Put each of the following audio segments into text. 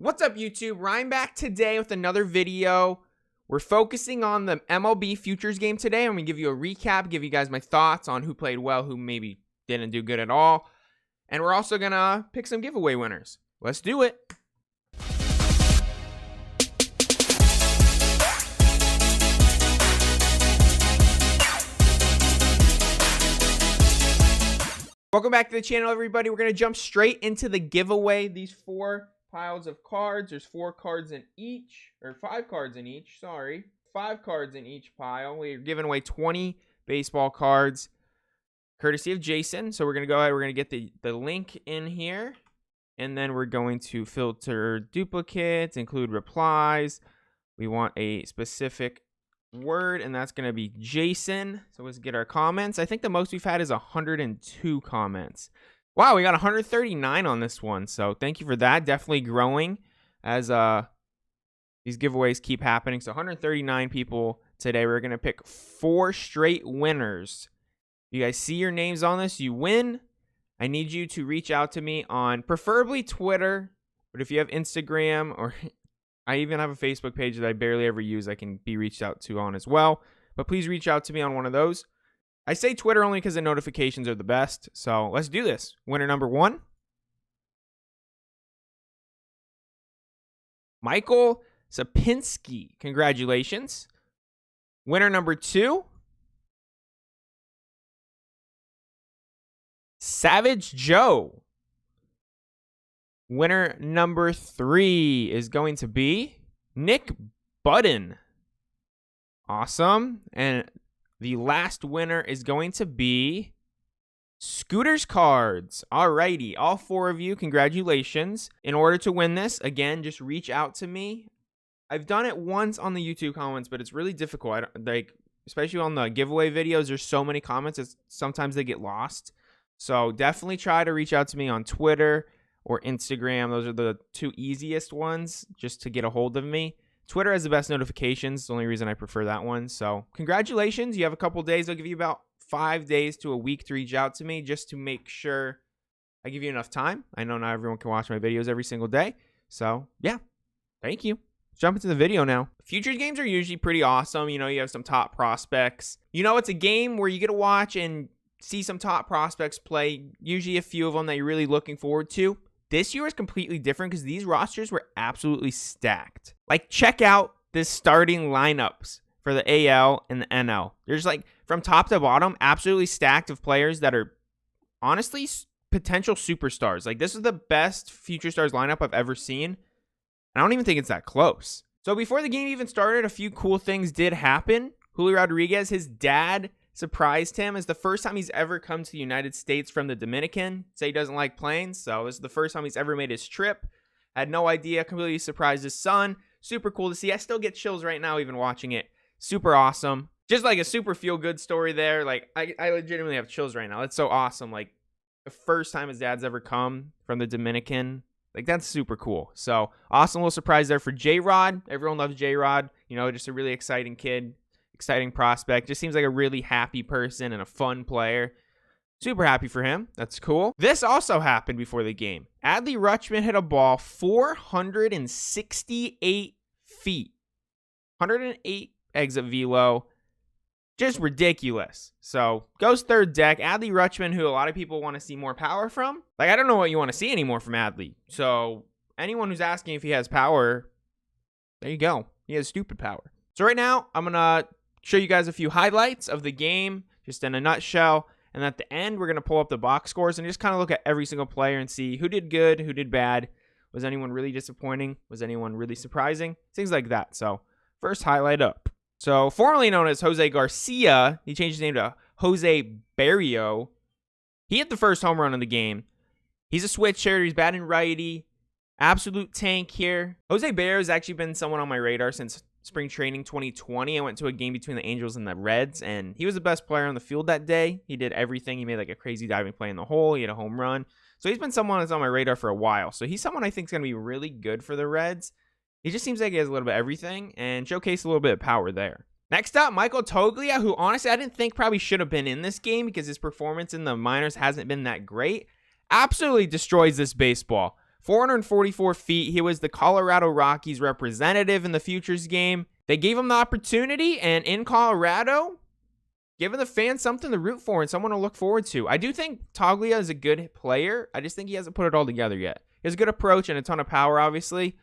What's up, YouTube? Ryan back today with another video. We're focusing on the MLB Futures Game today. I'm going to give you a recap, give you guys my thoughts on who played well, who maybe didn't do good at all. And we're also going to pick some giveaway winners. Let's do it. Welcome back to the channel, everybody. We're going to jump straight into the giveaway. These four piles of cards. There's 4 cards in each, or 5 cards in each. Sorry, 5 cards in each pile. We're giving away 20 baseball cards, courtesy of Jason. So we're going to go ahead. We're going to get the link in here, and then we're going to filter duplicates, include replies. We want a specific word, and that's going to be Jason. So let's get our comments. I think the most we've had is 102 comments. Wow, we got 139 on this one. So thank you for that. Definitely growing as these giveaways keep happening. So 139 people today. We're going to pick 4 straight winners. You guys see your names on this, you win. I need you to reach out to me on preferably Twitter, but if you have Instagram, or I even have a Facebook page that I barely ever use, I can be reached out to on as well. But please reach out to me on one of those. I say Twitter only because the notifications are the best. So let's do this. Winner number 1. Michael Sapinski. Congratulations. Winner number 2. Savage Joe. Winner number 3 is going to be Nick Budden. Awesome. And the last winner is going to be Scooters Cards. Alrighty, all 4 of you, congratulations. In order to win this, again, just reach out to me. I've done it once on the YouTube comments, but it's really difficult. Especially on the giveaway videos, there's so many comments, sometimes they get lost. So definitely try to reach out to me on Twitter or Instagram. Those are the 2 easiest ones just to get a hold of me. Twitter has the best notifications. It's the only reason I prefer that one. So congratulations. You have a couple days. I'll give you about 5 days to a week to reach out to me just to make sure I give you enough time. I know not everyone can watch my videos every single day. So yeah, thank you. Let's jump into the video now. Futures games are usually pretty awesome. You know, you have some top prospects. You know, it's a game where you get to watch and see some top prospects play. Usually a few of them that you're really looking forward to. This year is completely different because these rosters were absolutely stacked. Like, check out this starting lineups for the AL and the NL. There's, like, from top to bottom, absolutely stacked of players that are honestly potential superstars. Like, this is the best Future Stars lineup I've ever seen. I don't even think it's that close. So before the game even started, a few cool things did happen. Julio Rodriguez, his dad, surprised him. It's the first time he's ever come to the United States from the Dominican. Say he doesn't like planes, so this is the first time he's ever made his trip. Had no idea. Completely surprised his son. Super cool to see. I still get chills right now even watching it. Super awesome. Just like a super feel-good story there. Like, I legitimately have chills right now. That's so awesome. Like, the first time his dad's ever come from the Dominican. Like, that's super cool. So, awesome little surprise there for J-Rod. Everyone loves J-Rod. You know, just a really exciting kid. Exciting prospect. Just seems like a really happy person and a fun player. Super happy for him. That's cool. This also happened before the game. Adley Rutschman hit a ball 468 feet. 108 exit velo. Just ridiculous. So, goes third deck. Adley Rutschman, who a lot of people want to see more power from. Like, I don't know what you want to see anymore from Adley. So, anyone who's asking if he has power, there you go. He has stupid power. So right now, I'm going to show you guys a few highlights of the game, just in a nutshell. And at the end, we're going to pull up the box scores and just kind of look at every single player and see who did good, who did bad. Was anyone really disappointing? Was anyone really surprising? Things like that. So first highlight up. So formerly known as Jose Garcia, he changed his name to Jose Barrio. He hit the first home run of the game. He's a switch hitter. He's batting righty. Absolute tank here. Jose Barrio has actually been someone on my radar since spring training 2020. I went to a game between the Angels and the Reds, and he was the best player on the field that day. He did everything. He made like a crazy diving play in the hole. He had a home run. So he's been someone that's on my radar for a while. So he's someone I think is going to be really good for the Reds. He just seems like he has a little bit of everything and showcased a little bit of power there. Next up, Michael Toglia, who honestly I didn't think probably should have been in this game because his performance in the minors hasn't been that great. Absolutely destroys this baseball. 444 feet. He was the Colorado Rockies representative in the Futures game. They gave him the opportunity, and in Colorado, giving the fans something to root for and someone to look forward to. I do think Toglia is a good player. I just think he hasn't put it all together yet. He has a good approach and a ton of power, obviously.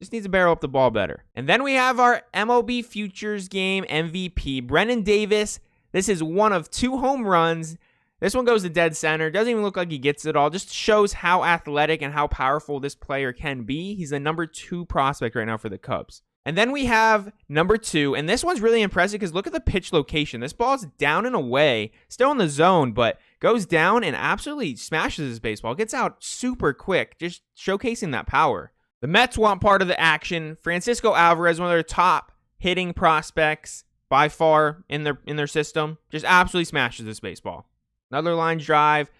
Just needs to barrel up the ball better. And then we have our MLB Futures Game MVP, Brennen Davis. This is one of 2 home runs. This one goes to dead center. Doesn't even look like he gets it all. Just shows how athletic and how powerful this player can be. He's the number 2 prospect right now for the Cubs. And then we have number 2, and this one's really impressive because look at the pitch location. This ball's down and away, still in the zone, but goes down and absolutely smashes his baseball. Gets out super quick, just showcasing that power. The Mets want part of the action. Francisco Alvarez, one of their top hitting prospects by far in their system, just absolutely smashes this baseball. Another line drive.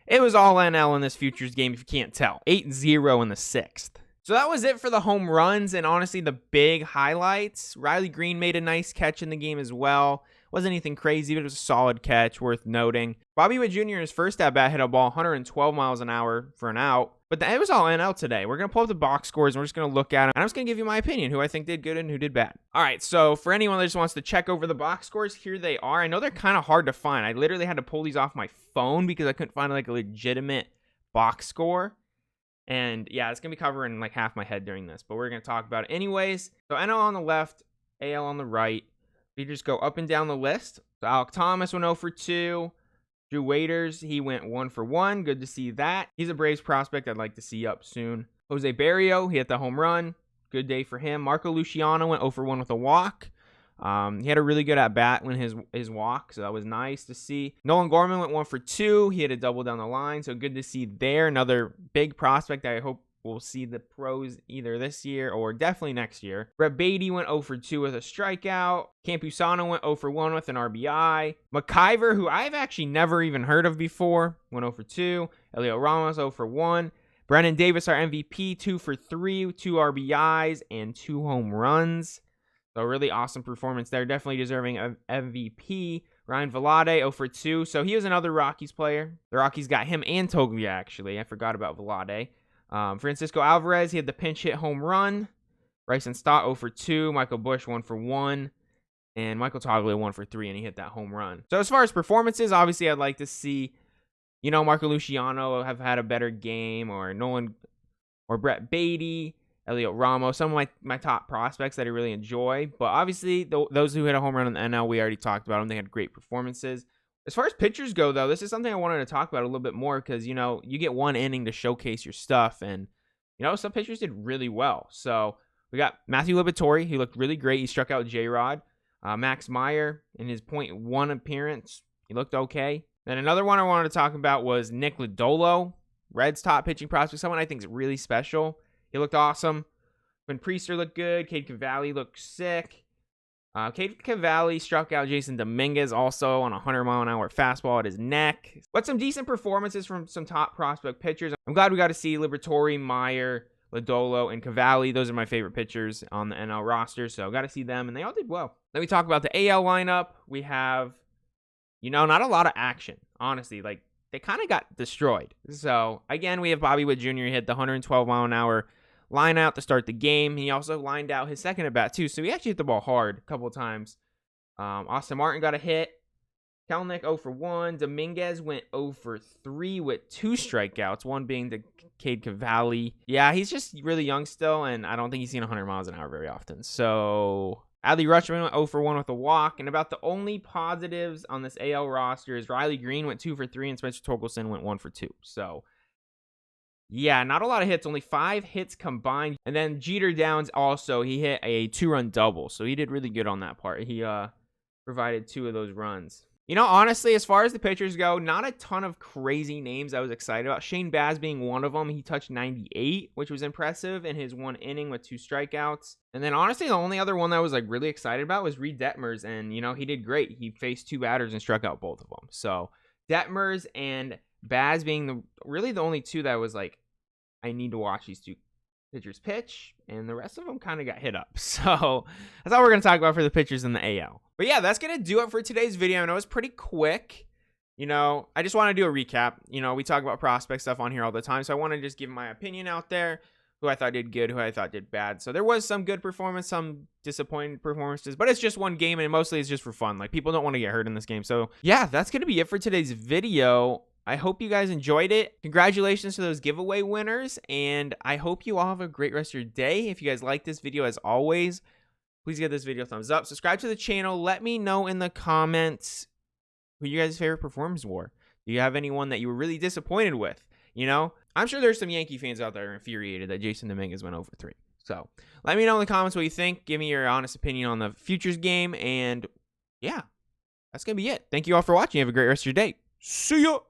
It was all NL in this Futures game if you can't tell. 8-0 in the 6th. So that was it for the home runs and honestly the big highlights. Riley Green made a nice catch in the game as well. Wasn't anything crazy, but it was a solid catch worth noting. Bobby Witt Jr. in his first at-bat hit a ball 112 miles an hour for an out. But it was all NL today. We're going to pull up the box scores and we're just going to look at them. And I'm just going to give you my opinion, who I think did good and who did bad. All right, so for anyone that just wants to check over the box scores, here they are. I know they're kind of hard to find. I literally had to pull these off my phone because I couldn't find like a legitimate box score. And yeah, it's going to be covering like half my head during this, but we're going to talk about it anyways. So NL on the left, AL on the right. We just go up and down the list. So Alek Thomas went 0 for 2. Drew Waiters, he went 1 for 1. Good to see that. He's a Braves prospect I'd like to see up soon. Jose Barrio, he hit the home run. Good day for him. Marco Luciano went 0 for 1 with a walk. He had a really good at-bat when his walk, so that was nice to see. Nolan Gorman went 1 for 2. He had a double down the line, so good to see there. Another big prospect I hope we'll see the pros either this year or definitely next year. Brett Beatty went 0 for 2 with a strikeout. Campusano went 0 for 1 with an RBI. McIver, who I've actually never even heard of before, went 0 for 2. Elio Ramos 0 for 1. Brennen Davis, our MVP, 2 for 3, 2 RBIs, and 2 home runs. So really awesome performance there. Definitely deserving of MVP. Ryan Vlade, 0 for 2. So he was another Rockies player. The Rockies got him and Toglia, actually. I forgot about Vlade. Francisco Alvarez, he had the pinch hit home run. Bryson Stott, 0 for 2. Michael Busch, 1 for 1. And Michael Toglia, 1 for 3, and he hit that home run. So as far as performances, obviously I'd like to see, Marco Luciano have had a better game, or Nolan, or Brett Beatty, Elio Ramos, some of my top prospects that I really enjoy. But obviously, those who hit a home run in the NL, we already talked about them. They had great performances. As far as pitchers go, though, this is something I wanted to talk about a little bit more because, you get one inning to showcase your stuff. And, some pitchers did really well. So we got Matthew Liberatore. He looked really great. He struck out J-Rod. Max Meyer, in his .1 appearance, he looked okay. Then another one I wanted to talk about was Nick Lodolo, Reds' top pitching prospect, someone I think is really special. He looked awesome. Quinn Priester looked good. Cade Cavalli looked sick. Cade Cavalli struck out Jason Dominguez also on a 100-mile-an-hour fastball at his neck. But some decent performances from some top prospect pitchers. I'm glad we got to see Liberatore, Meyer, Lodolo, and Cavalli. Those are my favorite pitchers on the NL roster, so got to see them, and they all did well. Then we talk about the AL lineup. We have, not a lot of action, honestly. Like, they kind of got destroyed. So, again, we have Bobby Witt Jr. hit the 112-mile-an-hour line out to start the game. He also lined out his second at bat too, so he actually hit the ball hard a couple of times. Austin Martin got a hit. Kelenic 0 for 1. Dominguez went 0 for 3 with 2 strikeouts, one being to Cade Cavalli. Yeah, he's just really young still, and I don't think he's seen 100 miles an hour very often. So Adley Rutschman went 0 for 1 with a walk, and about the only positives on this AL roster is Riley Green went 2 for 3, and Spencer Torkelson went 1 for 2. So yeah, not a lot of hits, only 5 hits combined. And then Jeter Downs also, he hit a 2-run double. So he did really good on that part. He provided 2 of those runs. Honestly, as far as the pitchers go, not a ton of crazy names I was excited about. Shane Baz being one of them. He touched 98, which was impressive in his 1 inning with 2 strikeouts. And then honestly, the only other one that I was really excited about was Reed Detmers. And, he did great. He faced 2 batters and struck out both of them. So Detmers and Baz being really the only 2 that was I need to watch these 2 pitchers pitch, and the rest of them kind of got hit up. So that's all we're going to talk about for the pitchers in the AL. But yeah, that's going to do it for today's video. I know it's pretty quick. You know, I just want to do a recap. You know, we talk about prospect stuff on here all the time, so I want to just give my opinion out there. Who I thought did good, who I thought did bad. So there was some good performance, some disappointing performances, but it's just one game and mostly it's just for fun. Like, people don't want to get hurt in this game. So yeah, that's going to be it for today's video. I hope you guys enjoyed it. Congratulations to those giveaway winners, and I hope you all have a great rest of your day. If you guys like this video, as always, please give this video a thumbs up. Subscribe to the channel. Let me know in the comments who you guys' favorite performers were. Do you have anyone that you were really disappointed with? You know, I'm sure there's some Yankee fans out there infuriated that Jason Dominguez went over 3. So let me know in the comments what you think. Give me your honest opinion on the Futures game. And yeah, that's going to be it. Thank you all for watching. Have a great rest of your day. See ya.